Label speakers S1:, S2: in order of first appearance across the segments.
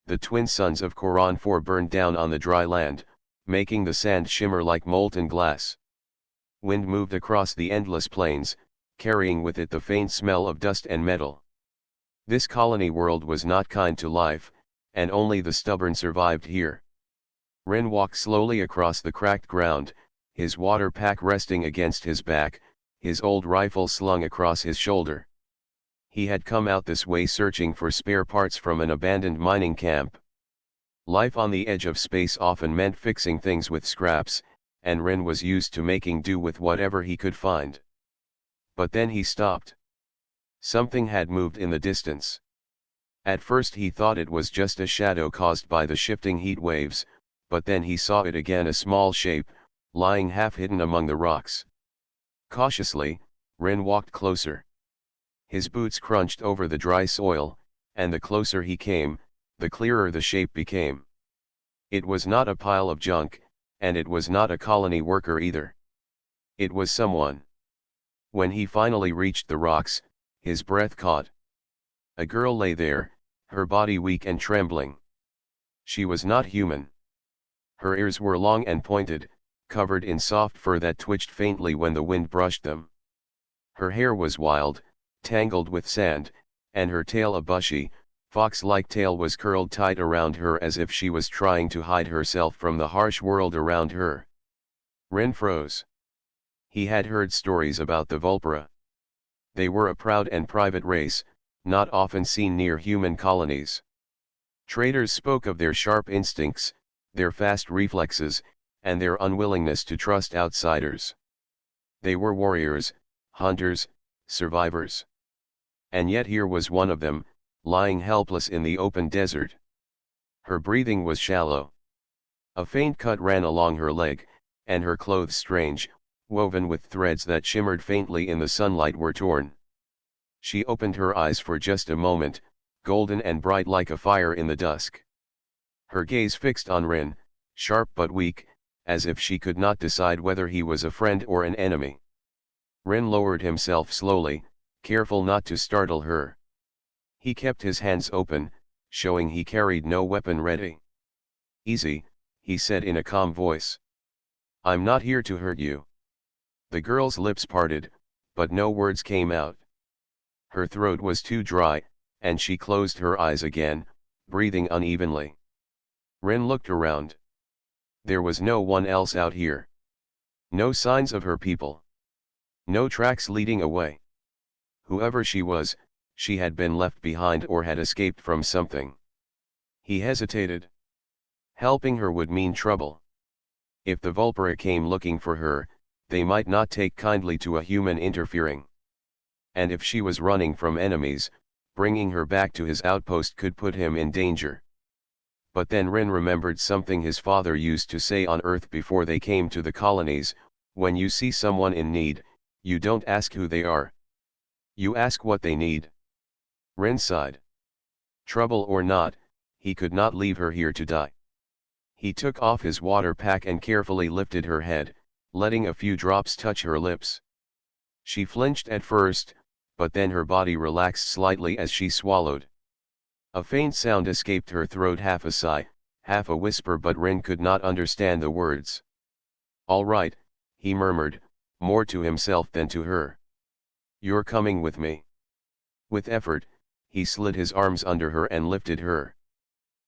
S1: the twin sons of Quran 4 burned down on the dry land, making the sand shimmer like molten glass. Wind moved across the endless plains, carrying with it the faint smell of dust and metal. This colony world was not kind to life, and only the stubborn survived here. Ren walked slowly across the cracked ground, his water pack resting against his back, his old rifle slung across his shoulder. He had come out this way searching for spare parts from an abandoned mining camp. Life on the edge of space often meant fixing things with scraps, and Ren was used to making do with whatever he could find. But then he stopped. Something had moved in the distance. At first he thought it was just a shadow caused by the shifting heat waves, but then he saw it again, a small shape, lying half hidden among the rocks. Cautiously, Ren walked closer. His boots crunched over the dry soil, and the closer he came, the clearer the shape became. It was not a pile of junk, and it was not a colony worker either. It was someone. When he finally reached the rocks, his breath caught. A girl lay there, her body weak and trembling. She was not human. Her ears were long and pointed, covered in soft fur that twitched faintly when the wind brushed them. Her hair was wild, tangled with sand, and her tail, a bushy, fox-like tail, was curled tight around her as if she was trying to hide herself from the harsh world around her. Ren froze. He had heard stories about the Vulpera. They were a proud and private race, not often seen near human colonies. Traders spoke of their sharp instincts, their fast reflexes, and their unwillingness to trust outsiders. They were warriors, hunters, survivors. And yet here was one of them, lying helpless in the open desert. Her breathing was shallow. A faint cut ran along her leg, and her clothes, strange, woven with threads that shimmered faintly in the sunlight, were torn. She opened her eyes for just a moment, golden and bright like a fire in the dusk. Her gaze fixed on Ren, sharp but weak, as if she could not decide whether he was a friend or an enemy. Ren lowered himself slowly, careful not to startle her. He kept his hands open, showing he carried no weapon ready. "Easy," he said in a calm voice. "I'm not here to hurt you." The girl's lips parted, but no words came out. Her throat was too dry, and she closed her eyes again, breathing unevenly. Ren looked around. There was no one else out here. No signs of her people. No tracks leading away. Whoever she was, she had been left behind or had escaped from something. He hesitated. Helping her would mean trouble. If the Vulpera came looking for her, they might not take kindly to a human interfering. And if she was running from enemies, bringing her back to his outpost could put him in danger. But then Ren remembered something his father used to say on Earth before they came to the colonies: when you see someone in need, you don't ask who they are. You ask what they need. Ren sighed. Trouble or not, he could not leave her here to die. He took off his water pack and carefully lifted her head, letting a few drops touch her lips. She flinched at first, but then her body relaxed slightly as she swallowed. A faint sound escaped her throat, half a sigh, half a whisper, but Ren could not understand the words. "All right," he murmured, more to himself than to her. "You're coming with me." With effort, he slid his arms under her and lifted her.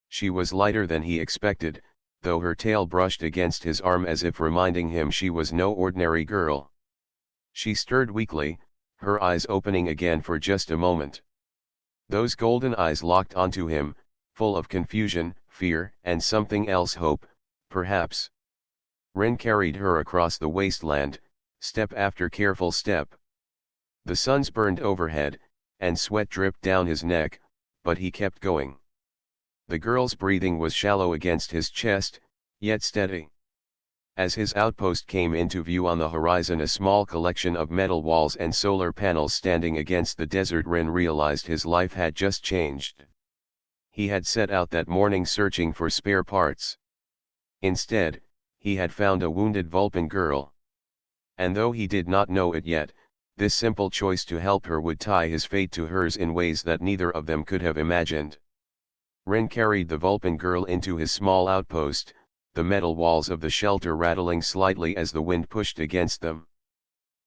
S1: She was lighter than he expected, though her tail brushed against his arm as if reminding him she was no ordinary girl. She stirred weakly, her eyes opening again for just a moment. Those golden eyes locked onto him, full of confusion, fear, and something else, hope, perhaps. Ren carried her across the wasteland, step after careful step. The suns burned overhead, and sweat dripped down his neck, but he kept going. The girl's breathing was shallow against his chest, yet steady. As his outpost came into view on the horizon, a small collection of metal walls and solar panels standing against the desert, Ren realized his life had just changed. He had set out that morning searching for spare parts. Instead, he had found a wounded Vulpine girl. And though he did not know it yet, this simple choice to help her would tie his fate to hers in ways that neither of them could have imagined. Rin carried the Vulpine girl into his small outpost, the metal walls of the shelter rattling slightly as the wind pushed against them.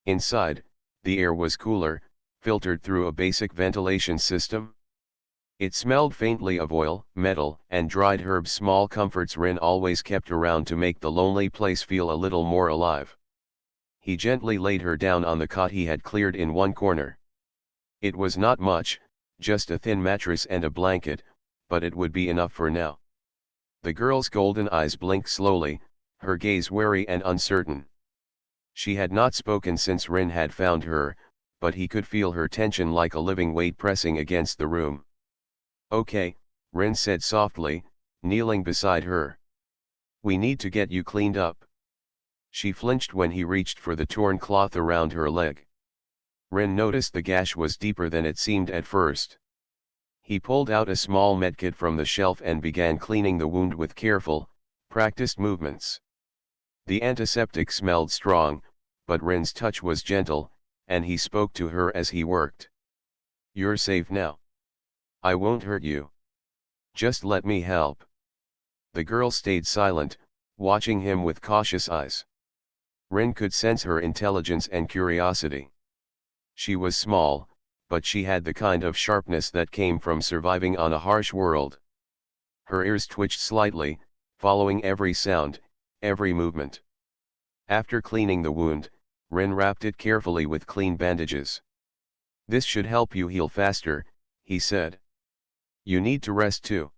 S1: Inside, the air was cooler, filtered through a basic ventilation system. It smelled faintly of oil, metal, and dried herbs, small comforts Rin always kept around to make the lonely place feel a little more alive. He gently laid her down on the cot he had cleared in one corner. It was not much, just a thin mattress and a blanket, but it would be enough for now. The girl's golden eyes blinked slowly, her gaze wary and uncertain. She had not spoken since Rin had found her, but he could feel her tension like a living weight pressing against the room. "Okay," Rin said softly, kneeling beside her. "We need to get you cleaned up." She flinched when he reached for the torn cloth around her leg. Rin noticed the gash was deeper than it seemed at first. He pulled out a small medkit from the shelf and began cleaning the wound with careful, practiced movements. The antiseptic smelled strong, but Rin's touch was gentle, and he spoke to her as he worked. "You're safe now. I won't hurt you. Just let me help." The girl stayed silent, watching him with cautious eyes. Rin could sense her intelligence and curiosity. She was small, but she had the kind of sharpness that came from surviving on a harsh world. Her ears twitched slightly, following every sound, every movement. After cleaning the wound, Rin wrapped it carefully with clean bandages. "This should help you heal faster," he said. "You need to rest too.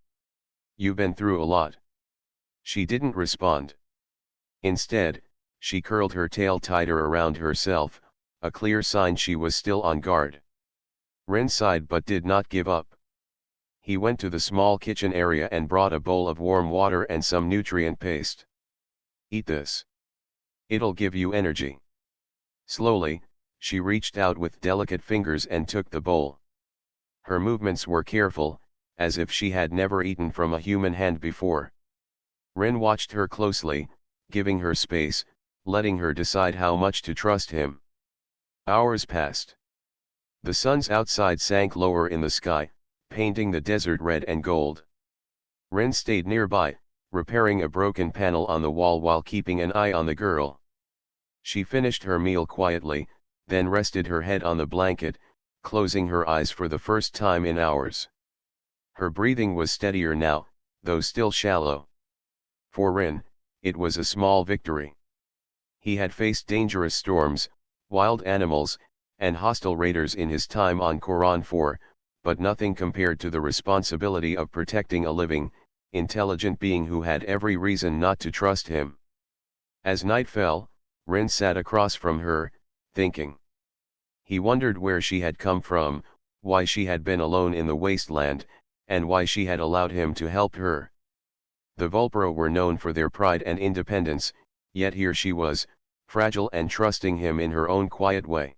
S1: You've been through a lot." She didn't respond. Instead, she curled her tail tighter around herself, a clear sign she was still on guard. Rin sighed but did not give up. He went to the small kitchen area and brought a bowl of warm water and some nutrient paste. "Eat this. It'll give you energy." Slowly, she reached out with delicate fingers and took the bowl. Her movements were careful, as if she had never eaten from a human hand before. Rin watched her closely, giving her space, letting her decide how much to trust him. Hours passed. The suns outside sank lower in the sky, painting the desert red and gold. Rin stayed nearby, repairing a broken panel on the wall while keeping an eye on the girl. She finished her meal quietly, then rested her head on the blanket, closing her eyes for the first time in hours. Her breathing was steadier now, though still shallow. For Rin, it was a small victory. He had faced dangerous storms, wild animals, and hostile raiders in his time on Quran 4, but nothing compared to the responsibility of protecting a living, intelligent being who had every reason not to trust him. As night fell, Rin sat across from her, thinking. He wondered where she had come from, why she had been alone in the wasteland, and why she had allowed him to help her. The Vulpera were known for their pride and independence, yet here she was, fragile and trusting him in her own quiet way.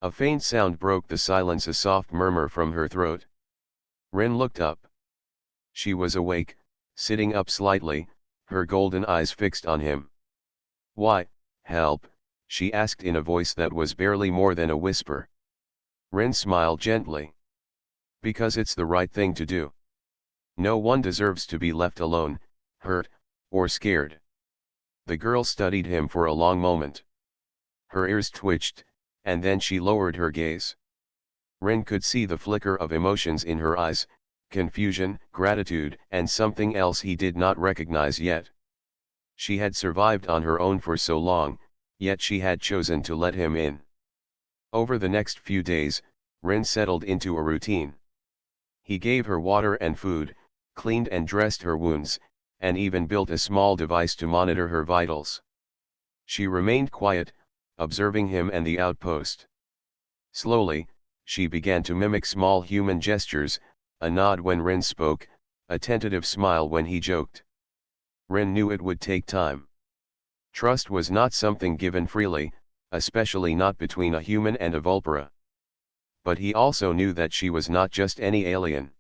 S1: A faint sound broke the silence, a soft murmur from her throat. Rin looked up. She was awake, sitting up slightly, her golden eyes fixed on him. "Why, help?" she asked in a voice that was barely more than a whisper. Rin smiled gently. "Because it's the right thing to do. No one deserves to be left alone, hurt, or scared." The girl studied him for a long moment. Her ears twitched, and then she lowered her gaze. Rin could see the flicker of emotions in her eyes, confusion, gratitude, and something else he did not recognize yet. She had survived on her own for so long, yet she had chosen to let him in. Over the next few days, Rin settled into a routine. He gave her water and food, cleaned and dressed her wounds, and even built a small device to monitor her vitals. She remained quiet, observing him and the outpost. Slowly, she began to mimic small human gestures, a nod when Rin spoke, a tentative smile when he joked. Rin knew it would take time. Trust was not something given freely, especially not between a human and a Vulpera. But he also knew that she was not just any alien.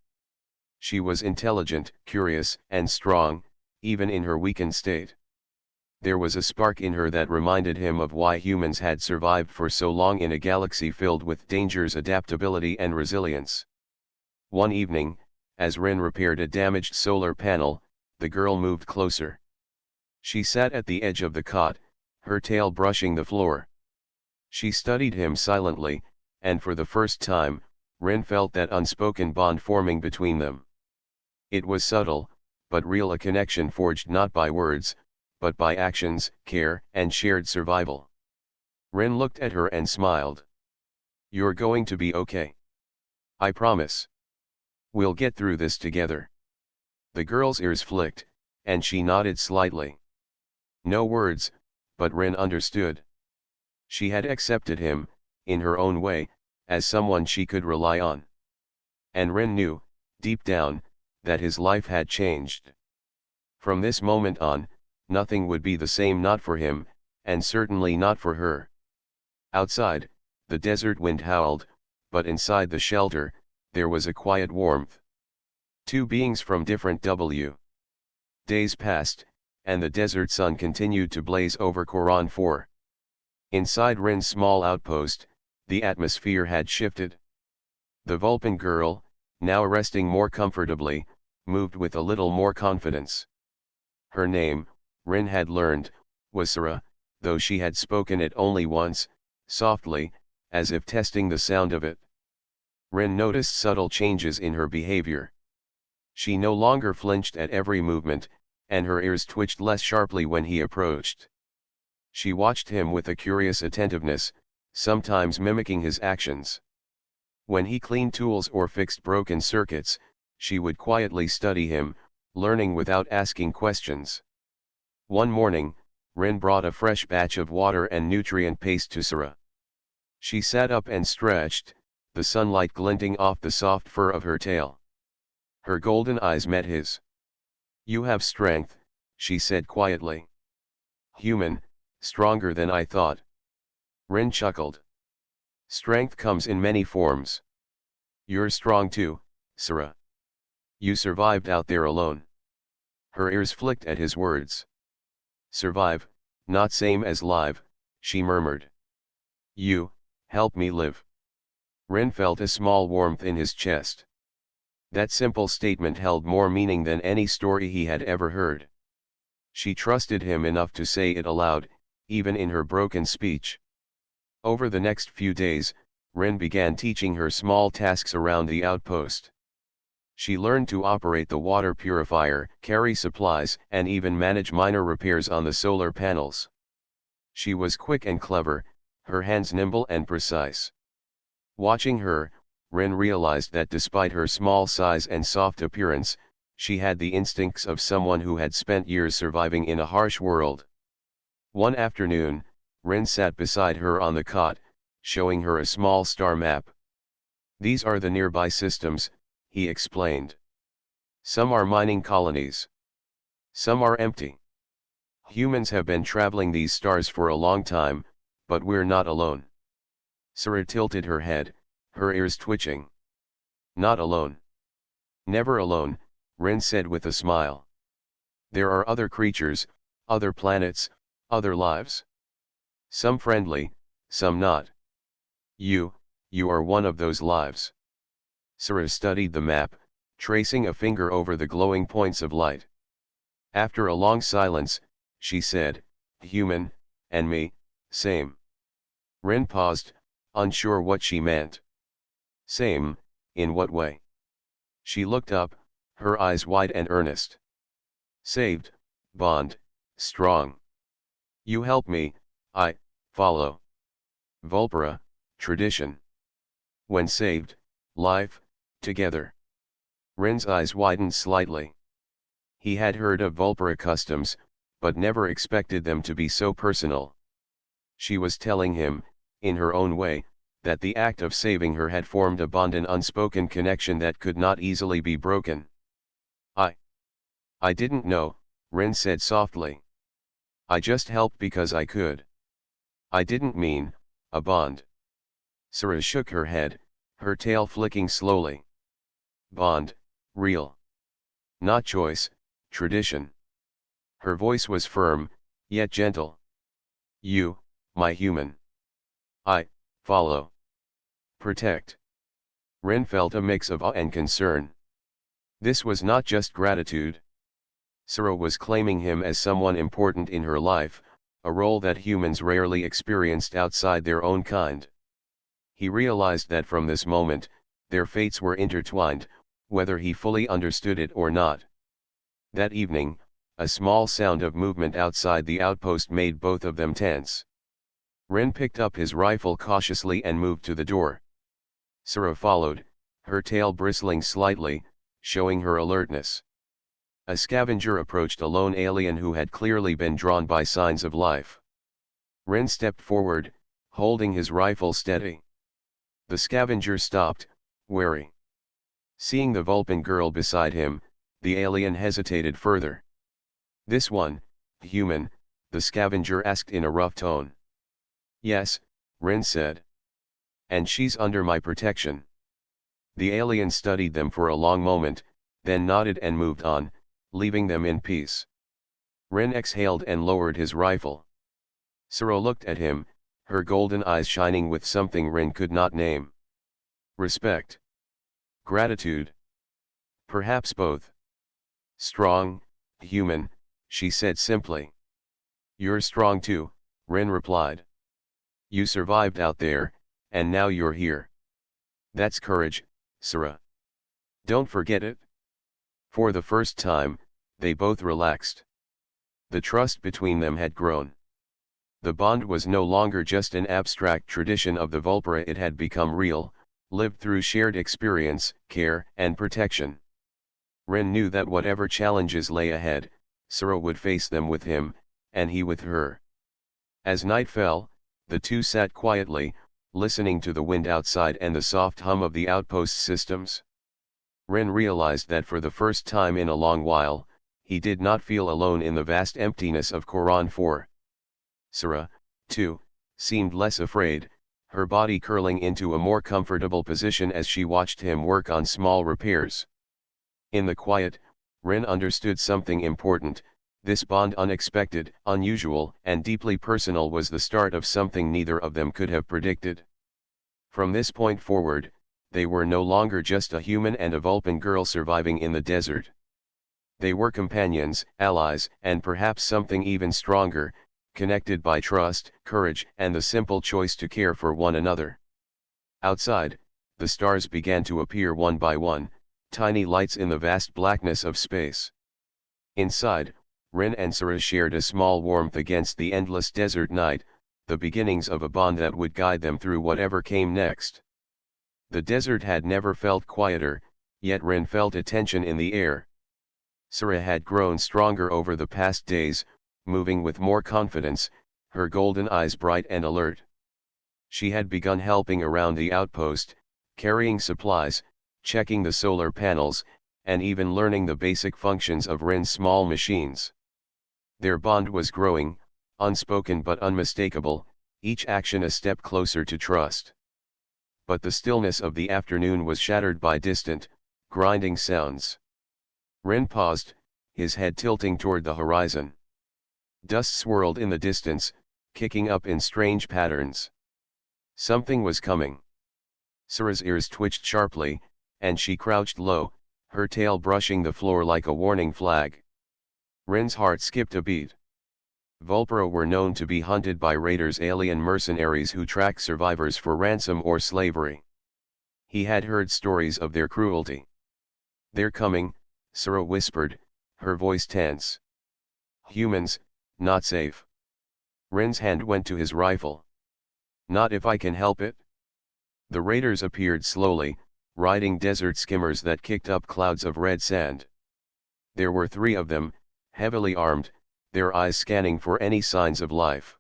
S1: She was intelligent, curious, and strong, even in her weakened state. There was a spark in her that reminded him of why humans had survived for so long in a galaxy filled with dangers, adaptability and resilience. One evening, As Rin repaired a damaged solar panel, the girl moved closer. She sat at the edge of the cot, her tail brushing the floor. She studied him silently, and for the first time, Rin felt that unspoken bond forming between them. It was subtle, but real, a connection forged not by words, but by actions, care, and shared survival. Rin looked at her and smiled. "You're going to be okay. I promise. We'll get through this together." The girl's ears flicked, and she nodded slightly. No words, but Rin understood. She had accepted him, in her own way, as someone she could rely on. And Rin knew, deep down, that his life had changed. From this moment on, nothing would be the same, not for him, and certainly not for her. Outside, the desert wind howled, but inside the shelter, there was a quiet warmth. Two beings from different days passed, and the desert sun continued to blaze over Quran 4. Inside Rin's small outpost, the atmosphere had shifted. The Vulpine girl, now resting more comfortably, moved with a little more confidence. Her name, Rin had learned, was Sarah, though she had spoken it only once, softly, as if testing the sound of it. Rin noticed subtle changes in her behavior. She no longer flinched at every movement, and her ears twitched less sharply when he approached. She watched him with a curious attentiveness, sometimes mimicking his actions. When he cleaned tools or fixed broken circuits, she would quietly study him, learning without asking questions. One morning, Rin brought a fresh batch of water and nutrient paste to Sarah. She sat up and stretched, the sunlight glinting off the soft fur of her tail. Her golden eyes met his. "You have strength," she said quietly. "Human, stronger than I thought." Rin chuckled. "Strength comes in many forms. You're strong too, Sarah. You survived out there alone." Her ears flicked at his words. "Survive, not same as live," she murmured. "You, help me live." Rin felt a small warmth in his chest. That simple statement held more meaning than any story he had ever heard. She trusted him enough to say it aloud, even in her broken speech. Over the next few days, Rin began teaching her small tasks around the outpost. She learned to operate the water purifier, carry supplies, and even manage minor repairs on the solar panels. She was quick and clever, her hands nimble and precise. Watching her, Rin realized that despite her small size and soft appearance, she had the instincts of someone who had spent years surviving in a harsh world. One afternoon, Rin sat beside her on the cot, showing her a small star map. "These are the nearby systems," he explained. "Some are mining colonies. Some are empty. Humans have been traveling these stars for a long time, but we're not alone." Sarah tilted her head, her ears twitching. "Not alone. Never alone," Rin said with a smile. "There are other creatures, other planets, other lives. Some friendly, some not. You are one of those lives." Sarah studied the map, tracing a finger over the glowing points of light. After a long silence, she said, "Human, and me, same." Rin paused, unsure what she meant. "Same, in what way?" She looked up, her eyes wide and earnest. "Saved, bond, strong. You help me, I follow. Vulpera, tradition. When saved, life, together." Rin's eyes widened slightly. He had heard of Vulpera customs, but never expected them to be so personal. She was telling him, in her own way, that the act of saving her had formed a bond, an unspoken connection that could not easily be broken. I didn't know," Rin said softly. "I just helped because I could. I didn't mean a bond." Sarah shook her head, her tail flicking slowly. "Bond, real. Not choice, tradition." Her voice was firm, yet gentle. "You, my human. I follow. Protect." Rin felt a mix of awe and concern. This was not just gratitude. Sura was claiming him as someone important in her life, a role that humans rarely experienced outside their own kind. He realized that from this moment, their fates were intertwined, whether he fully understood it or not. That evening, a small sound of movement outside the outpost made both of them tense. Ren picked up his rifle cautiously and moved to the door. Sura followed, her tail bristling slightly, showing her alertness. A scavenger approached a lone alien who had clearly been drawn by signs of life. Ren stepped forward, holding his rifle steady. The scavenger stopped, wary. Seeing the Vulpine girl beside him, the alien hesitated further. "This one, human?" the scavenger asked in a rough tone. "Yes," Ren said. "And she's under my protection." The alien studied them for a long moment, then nodded and moved on, leaving them in peace. Ren exhaled and lowered his rifle. Sura looked at him, her golden eyes shining with something Ren could not name. Respect. Gratitude. Perhaps both. "Strong, human," she said simply. "You're strong too," Ren replied. "You survived out there, and now you're here. That's courage, Sura. Don't forget it." For the first time, they both relaxed. The trust between them had grown. The bond was no longer just an abstract tradition of the Vulpera, it had become real, lived through shared experience, care, and protection. Ren knew that whatever challenges lay ahead, Sura would face them with him, and he with her. As night fell, the two sat quietly, listening to the wind outside and the soft hum of the outpost systems. Ren realized that for the first time in a long while, he did not feel alone in the vast emptiness of Quran 4. Sura, too, seemed less afraid, her body curling into a more comfortable position as she watched him work on small repairs. In the quiet, Ren understood something important. This bond, unexpected, unusual, and deeply personal, was the start of something neither of them could have predicted. From this point forward, they were no longer just a human and a Vulpine girl surviving in the desert. They were companions, allies, and perhaps something even stronger, connected by trust, courage, and the simple choice to care for one another. Outside, the stars began to appear one by one, tiny lights in the vast blackness of space. Inside, Ren and Sura shared a small warmth against the endless desert night, the beginnings of a bond that would guide them through whatever came next. The desert had never felt quieter, yet Ren felt a tension in the air. Sura had grown stronger over the past days, moving with more confidence, her golden eyes bright and alert. She had begun helping around the outpost, carrying supplies, checking the solar panels, and even learning the basic functions of Ren's small machines. Their bond was growing, unspoken but unmistakable, each action a step closer to trust. But the stillness of the afternoon was shattered by distant, grinding sounds. Ren paused, his head tilting toward the horizon. Dust swirled in the distance, kicking up in strange patterns. Something was coming. Sura's ears twitched sharply, and she crouched low, her tail brushing the floor like a warning flag. Ren's heart skipped a beat. Vulpera were known to be hunted by raiders, alien mercenaries who track survivors for ransom or slavery. He had heard stories of their cruelty. "They're coming," Sura whispered, her voice tense. "Humans, not safe." Ren's hand went to his rifle. "Not if I can help it." The raiders appeared slowly, riding desert skimmers that kicked up clouds of red sand. There were 3 of them, heavily armed, their eyes scanning for any signs of life.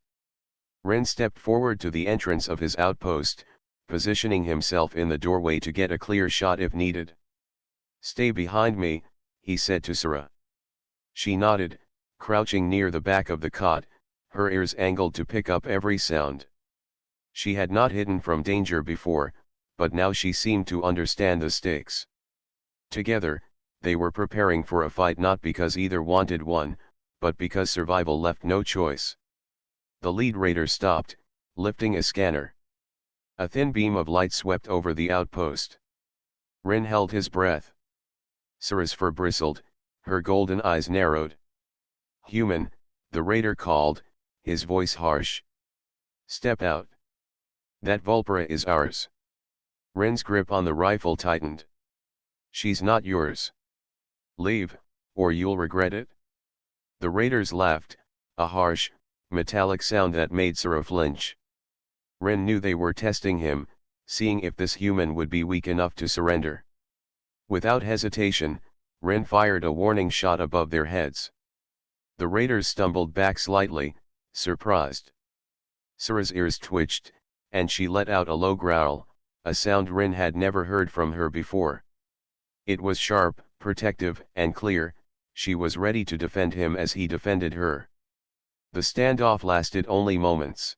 S1: Ren stepped forward to the entrance of his outpost, positioning himself in the doorway to get a clear shot if needed. "Stay behind me," he said to Sura. She nodded, crouching near the back of the cot, her ears angled to pick up every sound. She had not hidden from danger before, but now she seemed to understand the stakes. Together, they were preparing for a fight, not because either wanted one, but because survival left no choice. The lead raider stopped, lifting a scanner. A thin beam of light swept over the outpost. Ren held his breath. Sara's fur bristled, her golden eyes narrowed. "Human," the raider called, his voice harsh. "Step out. That Vulpera is ours." Ren's grip on the rifle tightened. "She's not yours. Leave, or you'll regret it." The raiders laughed, a harsh, metallic sound that made Sara flinch. Ren knew they were testing him, seeing if this human would be weak enough to surrender. Without hesitation, Ren fired a warning shot above their heads. The raiders stumbled back slightly, surprised. Sara's ears twitched, and she let out a low growl, a sound Ren had never heard from her before. It was sharp, protective, and clear. She was ready to defend him as he defended her. The standoff lasted only moments.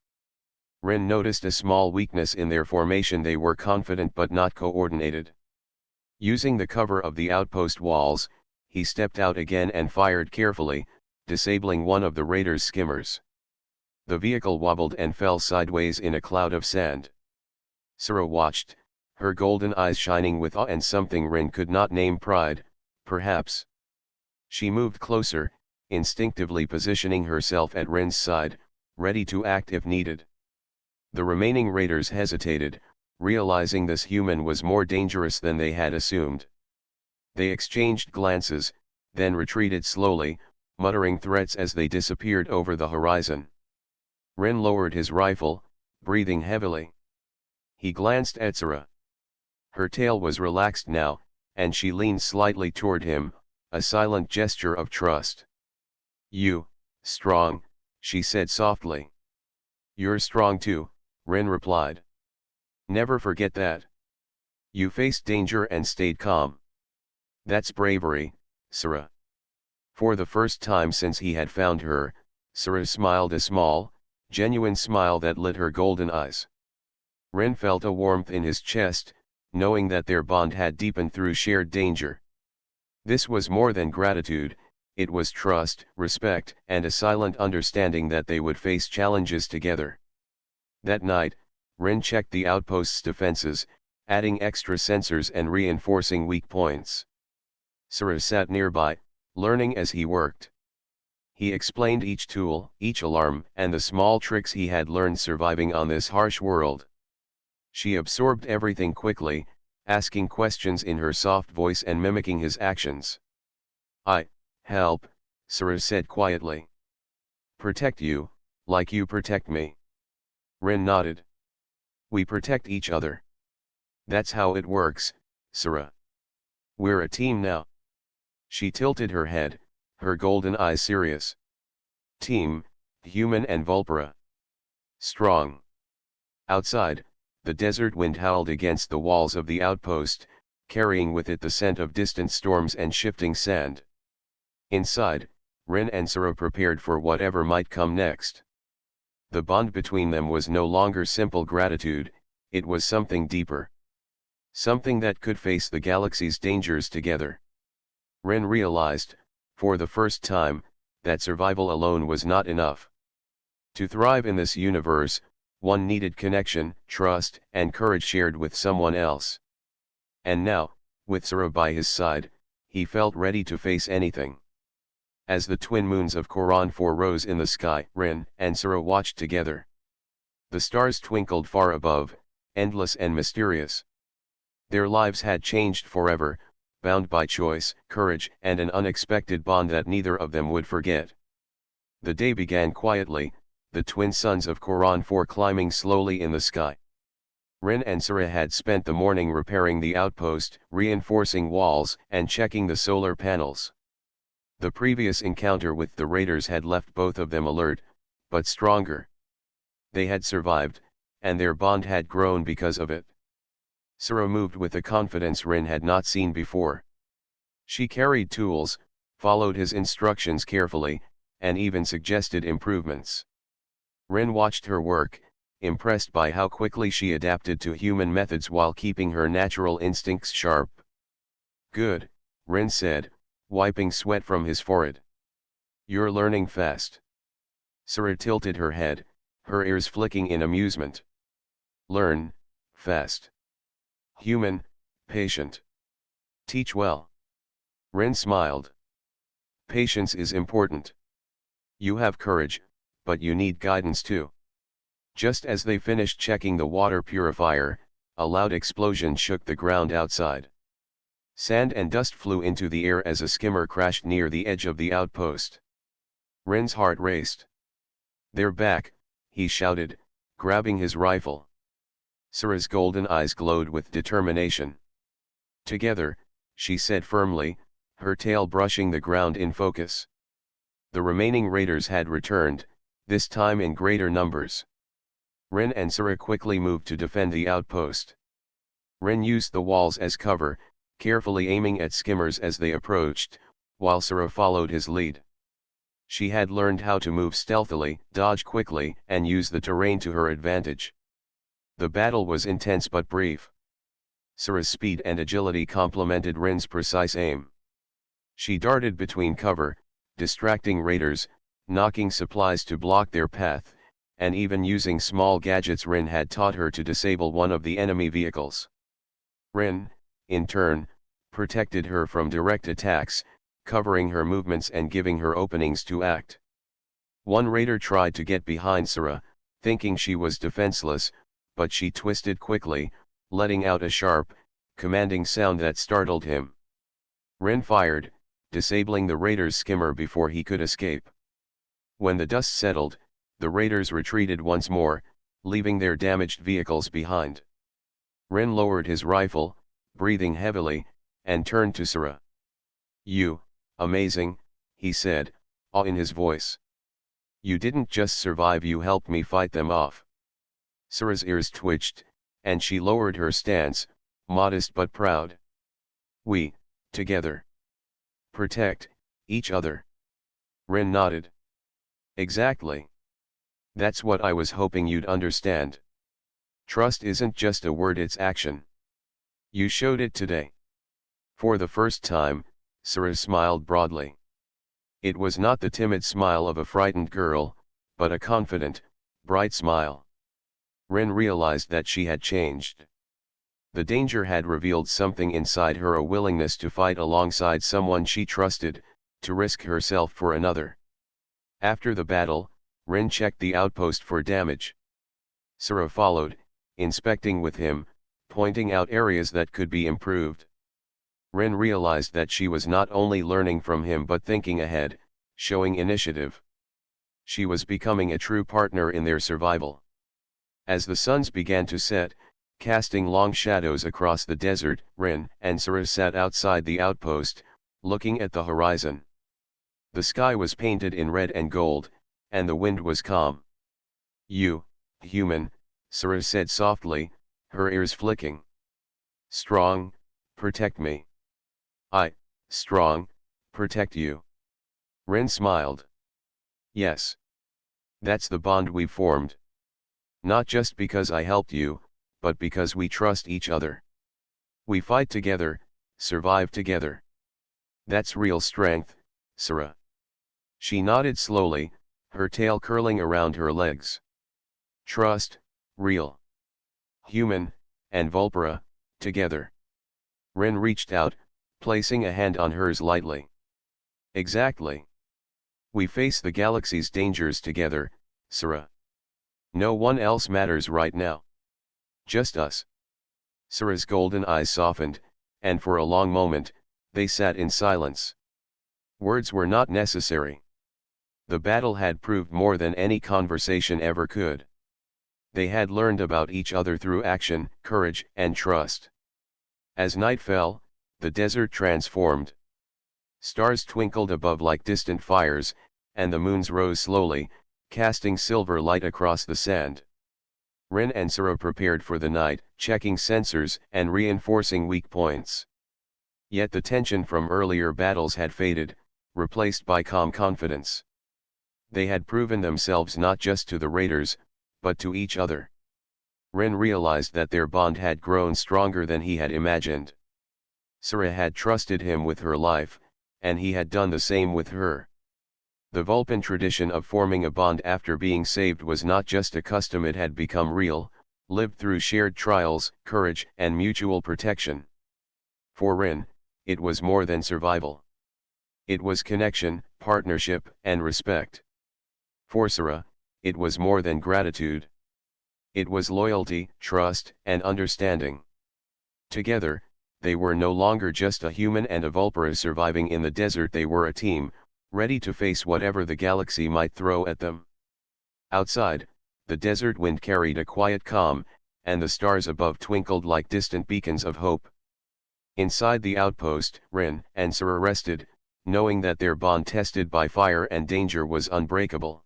S1: Ren noticed a small weakness in their formation. They were confident but not coordinated. Using the cover of the outpost walls, he stepped out again and fired carefully, disabling one of the raiders' skimmers. The vehicle wobbled and fell sideways in a cloud of sand. Sara watched, her golden eyes shining with awe and something Ren could not name, pride, perhaps. She moved closer, instinctively positioning herself at Ren's side, ready to act if needed. The remaining raiders hesitated, realizing this human was more dangerous than they had assumed. They exchanged glances, then retreated slowly, muttering threats as they disappeared over the horizon. Ren lowered his rifle, breathing heavily. He glanced at Sara. Her tail was relaxed now, and she leaned slightly toward him, a silent gesture of trust. "You, strong," she said softly. "You're strong too," Ren replied. "Never forget that. You faced danger and stayed calm. That's bravery, Sara." For the first time since he had found her, Sara smiled, a small, genuine smile that lit her golden eyes. Ren felt a warmth in his chest, knowing that their bond had deepened through shared danger. This was more than gratitude, it was trust, respect, and a silent understanding that they would face challenges together. That night, Ren checked the outpost's defenses, adding extra sensors and reinforcing weak points. Sara sat nearby, learning as he worked. He explained each tool, each alarm, and the small tricks he had learned surviving on this harsh world. She absorbed everything quickly, asking questions in her soft voice and mimicking his actions. "I help," Sara said quietly. "Protect you, like you protect me." Ren nodded. "We protect each other. That's how it works, Sara. We're a team now." She tilted her head, her golden eyes serious. "Team, human and Vulpera. Strong." Outside, the desert wind howled against the walls of the outpost, carrying with it the scent of distant storms and shifting sand. Inside, Ren and Sara prepared for whatever might come next. The bond between them was no longer simple gratitude, it was something deeper. Something that could face the galaxy's dangers together. Ren realized, for the first time, that survival alone was not enough. To thrive in this universe, one needed connection, trust, and courage shared with someone else. And now, with Sara by his side, he felt ready to face anything. As the twin moons of Quran 4 rose in the sky, Ren and Sara watched together. The stars twinkled far above, endless and mysterious. Their lives had changed forever, bound by choice, courage, and an unexpected bond that neither of them would forget. The day began quietly, the twin suns of Quran 4 climbing slowly in the sky. Ren and Sara had spent the morning repairing the outpost, reinforcing walls, and checking the solar panels. The previous encounter with the raiders had left both of them alert, but stronger. They had survived, and their bond had grown because of it. Sara moved with a confidence Ren had not seen before. She carried tools, followed his instructions carefully, and even suggested improvements. Ren watched her work, impressed by how quickly she adapted to human methods while keeping her natural instincts sharp. "Good," Ren said, wiping sweat from his forehead. "You're learning fast." Sara tilted her head, her ears flicking in amusement. "Learn, fast. Human, patient. Teach well." Rin smiled. Patience is important. You have courage, but you need guidance too. Just as they finished checking the water purifier, a loud explosion shook the ground outside. Sand and dust flew into the air as a skimmer crashed near the edge of the outpost. Rin's heart raced. "They're back," he shouted, grabbing his rifle. Sura's golden eyes glowed with determination. "Together," she said firmly, her tail brushing the ground in focus. The remaining raiders had returned, this time in greater numbers. Rin and Sura quickly moved to defend the outpost. Rin used the walls as cover, carefully aiming at skimmers as they approached, while Sura followed his lead. She had learned how to move stealthily, dodge quickly, and use the terrain to her advantage. The battle was intense but brief. Sura's speed and agility complemented Rin's precise aim. She darted between cover, distracting raiders, knocking supplies to block their path, and even using small gadgets Rin had taught her to disable one of the enemy vehicles. Rin, in turn, protected her from direct attacks, covering her movements and giving her openings to act. One raider tried to get behind Sura, thinking she was defenseless, but she twisted quickly, letting out a sharp, commanding sound that startled him. Rin fired, disabling the raider's skimmer before he could escape. When the dust settled, the raiders retreated once more, leaving their damaged vehicles behind. Rin lowered his rifle, breathing heavily, and turned to Sura. "You, amazing," he said, awe in his voice. "You didn't just survive, you helped me fight them off." Sura's ears twitched, and she lowered her stance, modest but proud. "We, together, protect each other." Rin nodded. "Exactly. That's what I was hoping you'd understand. Trust isn't just a word, it's action. You showed it today." For the first time, Sura smiled broadly. It was not the timid smile of a frightened girl, but a confident, bright smile. Rin realized that she had changed. The danger had revealed something inside her, a willingness to fight alongside someone she trusted, to risk herself for another. After the battle, Rin checked the outpost for damage. Sura followed, inspecting with him, pointing out areas that could be improved. Rin realized that she was not only learning from him but thinking ahead, showing initiative. She was becoming a true partner in their survival. As the suns began to set, casting long shadows across the desert, Rin and Sura sat outside the outpost, looking at the horizon. The sky was painted in red and gold, and the wind was calm. "You, human," Sura said softly, her ears flicking. "Strong, protect me." "I, strong, protect you." Rin smiled. "Yes. That's the bond we've formed. Not just because I helped you, but because we trust each other. We fight together, survive together. That's real strength, Sura." She nodded slowly, her tail curling around her legs. "Trust, real. Human, and Vulpera, together." Rin reached out, placing a hand on hers lightly. "Exactly. We face the galaxy's dangers together, Sura. No one else matters right now. Just us." Sura's golden eyes softened, and for a long moment, they sat in silence. Words were not necessary. The battle had proved more than any conversation ever could. They had learned about each other through action, courage, and trust. As night fell, the desert transformed. Stars twinkled above like distant fires, and the moons rose slowly, casting silver light across the sand. Rin and Sura prepared for the night, checking sensors and reinforcing weak points. Yet the tension from earlier battles had faded, replaced by calm confidence. They had proven themselves not just to the raiders, but to each other. Rin realized that their bond had grown stronger than he had imagined. Sura had trusted him with her life, and he had done the same with her. The Vulpine tradition of forming a bond after being saved was not just a custom, it had become real, lived through shared trials, courage, and mutual protection. For Rin, it was more than survival. It was connection, partnership, and respect. For Sara, it was more than gratitude. It was loyalty, trust, and understanding. Together, they were no longer just a human and a Vulpera surviving in the desert. They were a team, ready to face whatever the galaxy might throw at them. Outside, the desert wind carried a quiet calm, and the stars above twinkled like distant beacons of hope. Inside the outpost, Rin and Sara rested, knowing that their bond tested by fire and danger was unbreakable.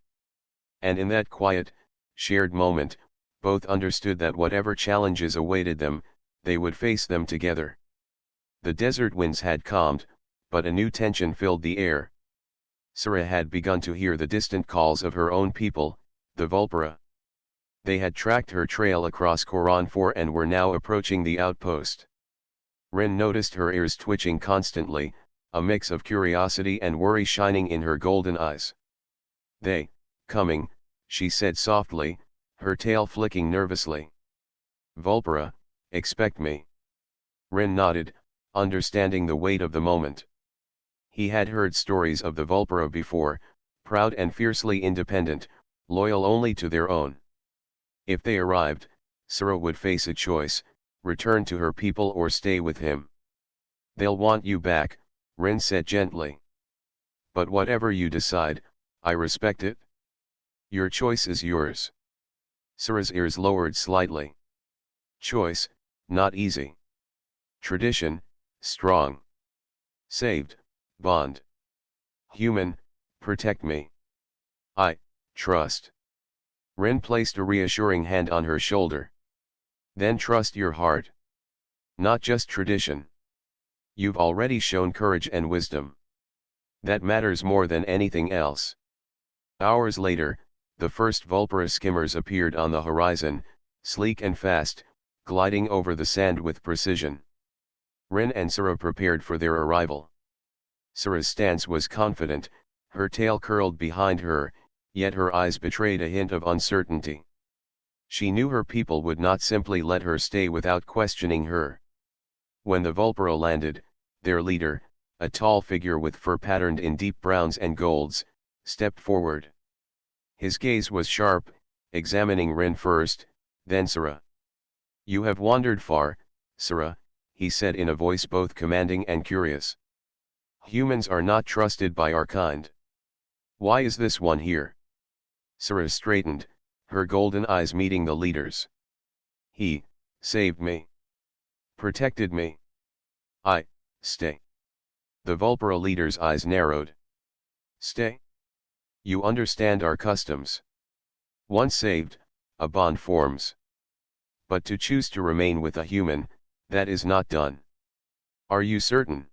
S1: And in that quiet, shared moment, both understood that whatever challenges awaited them, they would face them together. The desert winds had calmed, but a new tension filled the air. Sara had begun to hear the distant calls of her own people, the Vulpera. They had tracked her trail across Coron 4 and were now approaching the outpost. Rin noticed her ears twitching constantly, a mix of curiosity and worry shining in her golden eyes. "They, coming," she said softly, her tail flicking nervously. "Vulpera, expect me." Rin nodded, understanding the weight of the moment. He had heard stories of the Vulpera before, proud and fiercely independent, loyal only to their own. If they arrived, Sara would face a choice: return to her people or stay with him. "They'll want you back," Rin said gently. "But whatever you decide, I respect it. Your choice is yours." Sara's ears lowered slightly. Choice, not easy. Tradition, strong. Saved, bond. Human, protect me. I, trust. Rin placed a reassuring hand on her shoulder. "Then trust your heart. Not just tradition. You've already shown courage and wisdom. That matters more than anything else." Hours later, the first Vulpera skimmers appeared on the horizon, sleek and fast, gliding over the sand with precision. Rin and Sara prepared for their arrival. Sara's stance was confident, her tail curled behind her, yet her eyes betrayed a hint of uncertainty. She knew her people would not simply let her stay without questioning her. When the Vulpera landed, their leader, a tall figure with fur patterned in deep browns and golds, stepped forward. His gaze was sharp, examining Rin first, then Sara. "You have wandered far, Sara," he said in a voice both commanding and curious. "Humans are not trusted by our kind. Why is this one here?" Sara straightened, her golden eyes meeting the leader's. "He saved me. Protected me. I stay." The Vulpera leader's eyes narrowed. "Stay? You understand our customs. Once saved, a bond forms. But to choose to remain with a human, that is not done. Are you certain?"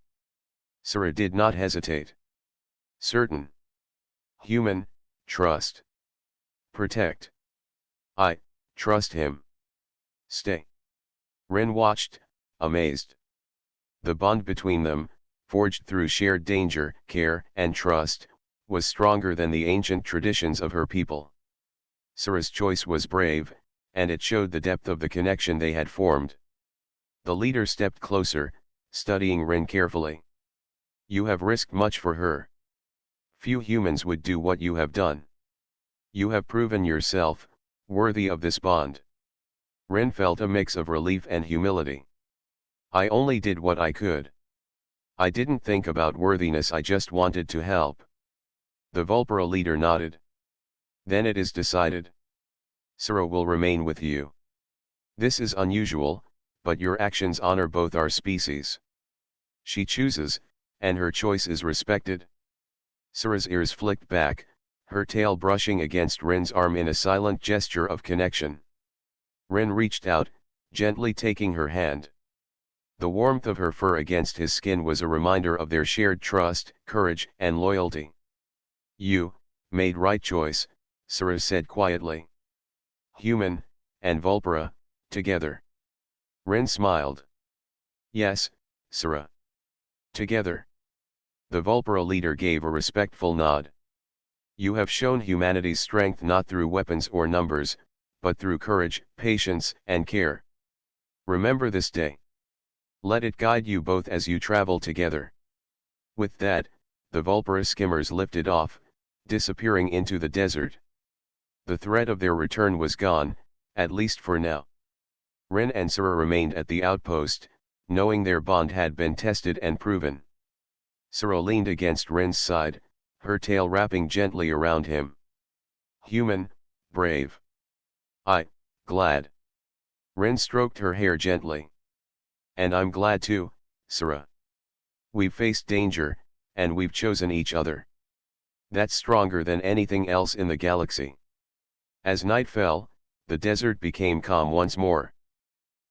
S1: Sara did not hesitate. "Certain. Human, trust. Protect. I trust him. Stay." Rin watched, amazed. The bond between them, forged through shared danger, care, and trust, was stronger than the ancient traditions of her people. Sara's choice was brave, and it showed the depth of the connection they had formed. The leader stepped closer, studying Rin carefully. "You have risked much for her. Few humans would do what you have done. You have proven yourself worthy of this bond." Rin felt a mix of relief and humility. "I only did what I could. I didn't think about worthiness, I just wanted to help." The Vulpera leader nodded. "Then it is decided. Sara will remain with you. This is unusual, but your actions honor both our species. She chooses, and her choice is respected." Sara's ears flicked back, her tail brushing against Rin's arm in a silent gesture of connection. Rin reached out, gently taking her hand. The warmth of her fur against his skin was a reminder of their shared trust, courage, and loyalty. "You made right choice," Sara said quietly. "Human and Vulpera, together." Rin smiled. "Yes, Sara. Together." The Vulpera leader gave a respectful nod. "You have shown humanity's strength not through weapons or numbers, but through courage, patience, and care. Remember this day. Let it guide you both as you travel together." With that, the Vulpine skimmers lifted off, disappearing into the desert. The threat of their return was gone, at least for now. Rin and Sura remained at the outpost, knowing their bond had been tested and proven. Sura leaned against Rin's side, her tail wrapping gently around him. Human, brave. Glad. Rin stroked her hair gently. And I'm glad too, Sura. We've faced danger, and we've chosen each other. That's stronger than anything else in the galaxy. As night fell, the desert became calm once more.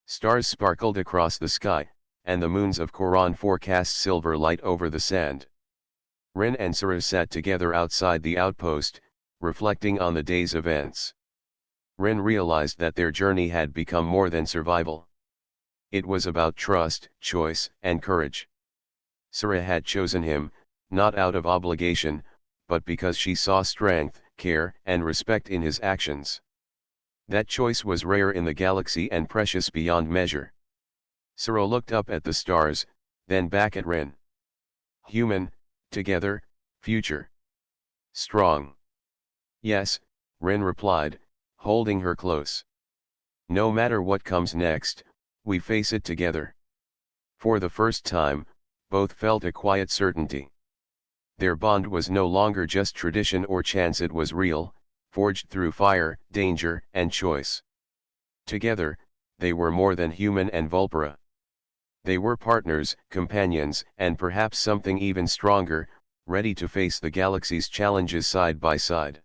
S1: Stars sparkled across the sky, and the moons of Quran 4 cast silver light over the sand. Rin and Sura sat together outside the outpost, reflecting on the day's events. Rin realized that their journey had become more than survival. It was about trust, choice, and courage. Sura had chosen him, not out of obligation, but because she saw strength, care, and respect in his actions. That choice was rare in the galaxy and precious beyond measure. Sura looked up at the stars, then back at Rin. Human, together, future. Strong. Yes, Rin replied, holding her close. No matter what comes next, we face it together. For the first time, both felt a quiet certainty. Their bond was no longer just tradition or chance, it was real, forged through fire, danger, and choice. Together, they were more than human and Vulpine. They were partners, companions, and perhaps something even stronger, ready to face the galaxy's challenges side by side.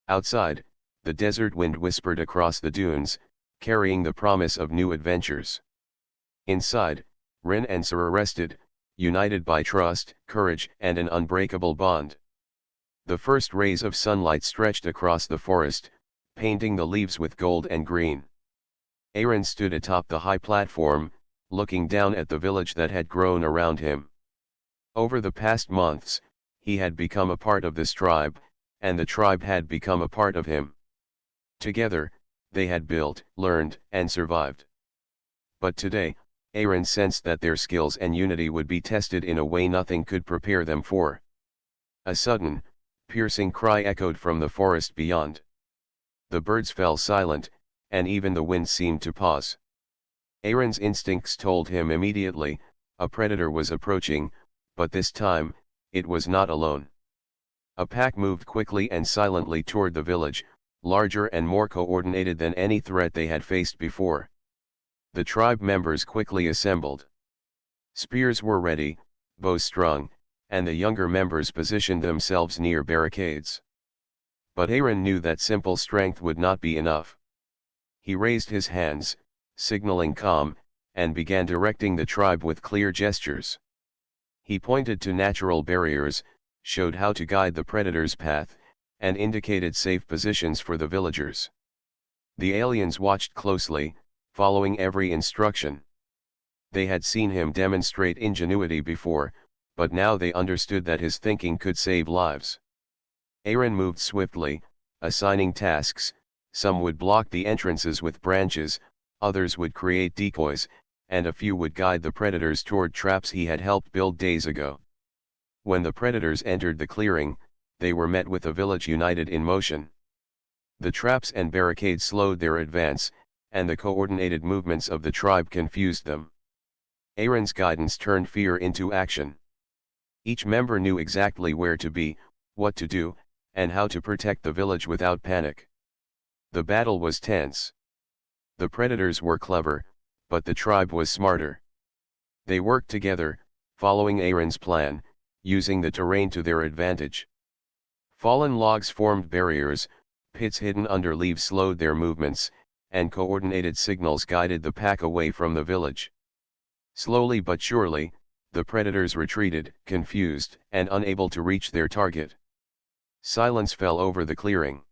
S1: Outside, the desert wind whispered across the dunes, carrying the promise of new adventures. Inside, Rin and Sura rested, united by trust, courage, and an unbreakable bond. The first rays of sunlight stretched across the forest, painting the leaves with gold and green. Aaron stood atop the high platform, looking down at the village that had grown around him. Over the past months, he had become a part of this tribe, and the tribe had become a part of him. Together, they had built, learned, and survived. But today, Aaron sensed that their skills and unity would be tested in a way nothing could prepare them for. A sudden, piercing cry echoed from the forest beyond. The birds fell silent, and even the wind seemed to pause. Aaron's instincts told him immediately, a predator was approaching, but this time, it was not alone. A pack moved quickly and silently toward the village, larger and more coordinated than any threat they had faced before. The tribe members quickly assembled. Spears were ready, bows strung, and the younger members positioned themselves near barricades. But Aaron knew that simple strength would not be enough. He raised his hands, signaling calm, and began directing the tribe with clear gestures. He pointed to natural barriers, showed how to guide the predator's path, and indicated safe positions for the villagers. The aliens watched closely, following every instruction. They had seen him demonstrate ingenuity before, but now they understood that his thinking could save lives. Aaron moved swiftly, assigning tasks. Some would block the entrances with branches, others would create decoys, and a few would guide the predators toward traps he had helped build days ago. When the predators entered the clearing, they were met with a village united in motion. The traps and barricades slowed their advance, and the coordinated movements of the tribe confused them. Aaron's guidance turned fear into action. Each member knew exactly where to be, what to do, and how to protect the village without panic. The battle was tense. The predators were clever, but the tribe was smarter. They worked together, following Aaron's plan, using the terrain to their advantage. Fallen logs formed barriers, pits hidden under leaves slowed their movements, and coordinated signals guided the pack away from the village. Slowly but surely, the predators retreated, confused, and unable to reach their target. Silence fell over the clearing.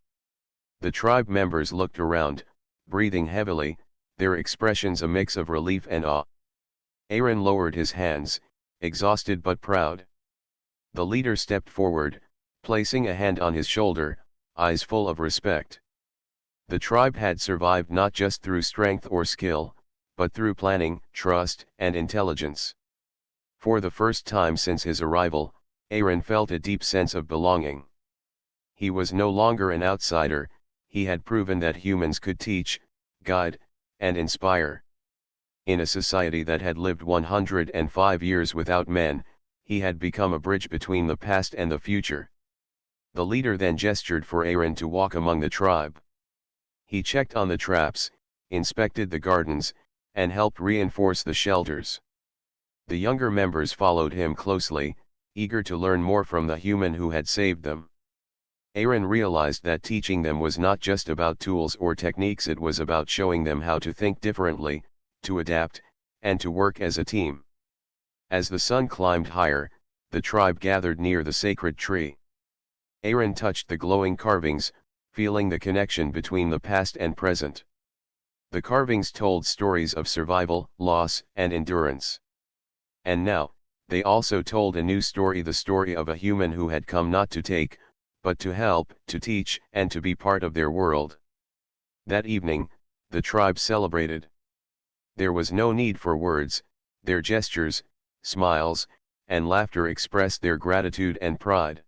S1: The tribe members looked around, breathing heavily, their expressions a mix of relief and awe. Aaron lowered his hands, exhausted but proud. The leader stepped forward, placing a hand on his shoulder, eyes full of respect. The tribe had survived not just through strength or skill, but through planning, trust, and intelligence. For the first time since his arrival, Aaron felt a deep sense of belonging. He was no longer an outsider, he had proven that humans could teach, guide, and inspire. In a society that had lived 105 years without men, he had become a bridge between the past and the future. The leader then gestured for Aaron to walk among the tribe. He checked on the traps, inspected the gardens, and helped reinforce the shelters. The younger members followed him closely, eager to learn more from the human who had saved them. Aaron realized that teaching them was not just about tools or techniques, it was about showing them how to think differently, to adapt, and to work as a team. As the sun climbed higher, the tribe gathered near the sacred tree. Aaron touched the glowing carvings, feeling the connection between the past and present. The carvings told stories of survival, loss, and endurance. And now, they also told a new story, the story of a human who had come not to take, but to help, to teach, and to be part of their world. That evening, the tribe celebrated. There was no need for words, their gestures, smiles, and laughter expressed their gratitude and pride.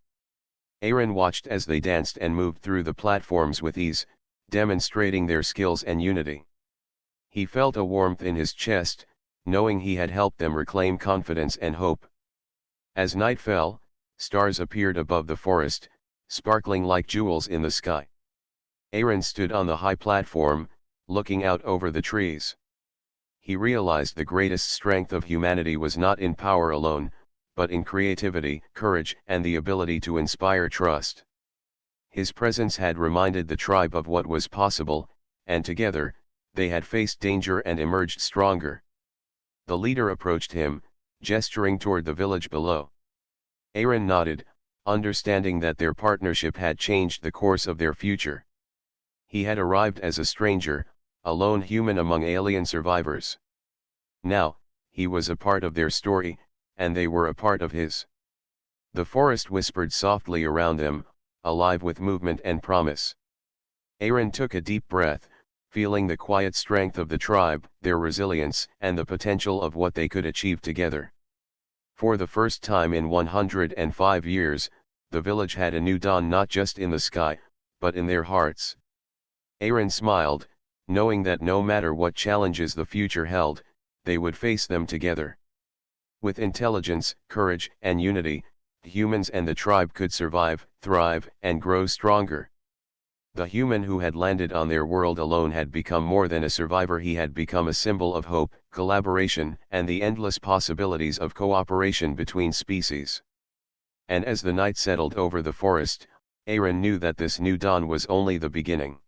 S1: Aaron watched as they danced and moved through the platforms with ease, demonstrating their skills and unity. He felt a warmth in his chest, knowing he had helped them reclaim confidence and hope. As night fell, stars appeared above the forest, sparkling like jewels in the sky. Aaron stood on the high platform, looking out over the trees. He realized the greatest strength of humanity was not in power alone, but in creativity, courage, and the ability to inspire trust. His presence had reminded the tribe of what was possible, and together, they had faced danger and emerged stronger. The leader approached him, gesturing toward the village below. Aaron nodded, understanding that their partnership had changed the course of their future. He had arrived as a stranger, a lone human among alien survivors. Now, he was a part of their story, and they were a part of his. The forest whispered softly around them, alive with movement and promise. Aaron took a deep breath, feeling the quiet strength of the tribe, their resilience, and the potential of what they could achieve together. For the first time in 105 years, the village had a new dawn, not just in the sky, but in their hearts. Aaron smiled, knowing that no matter what challenges the future held, they would face them together. With intelligence, courage, and unity, humans and the tribe could survive, thrive, and grow stronger. The human who had landed on their world alone had become more than a survivor, he had become a symbol of hope, collaboration, and the endless possibilities of cooperation between species. And as the night settled over the forest, Aaron knew that this new dawn was only the beginning.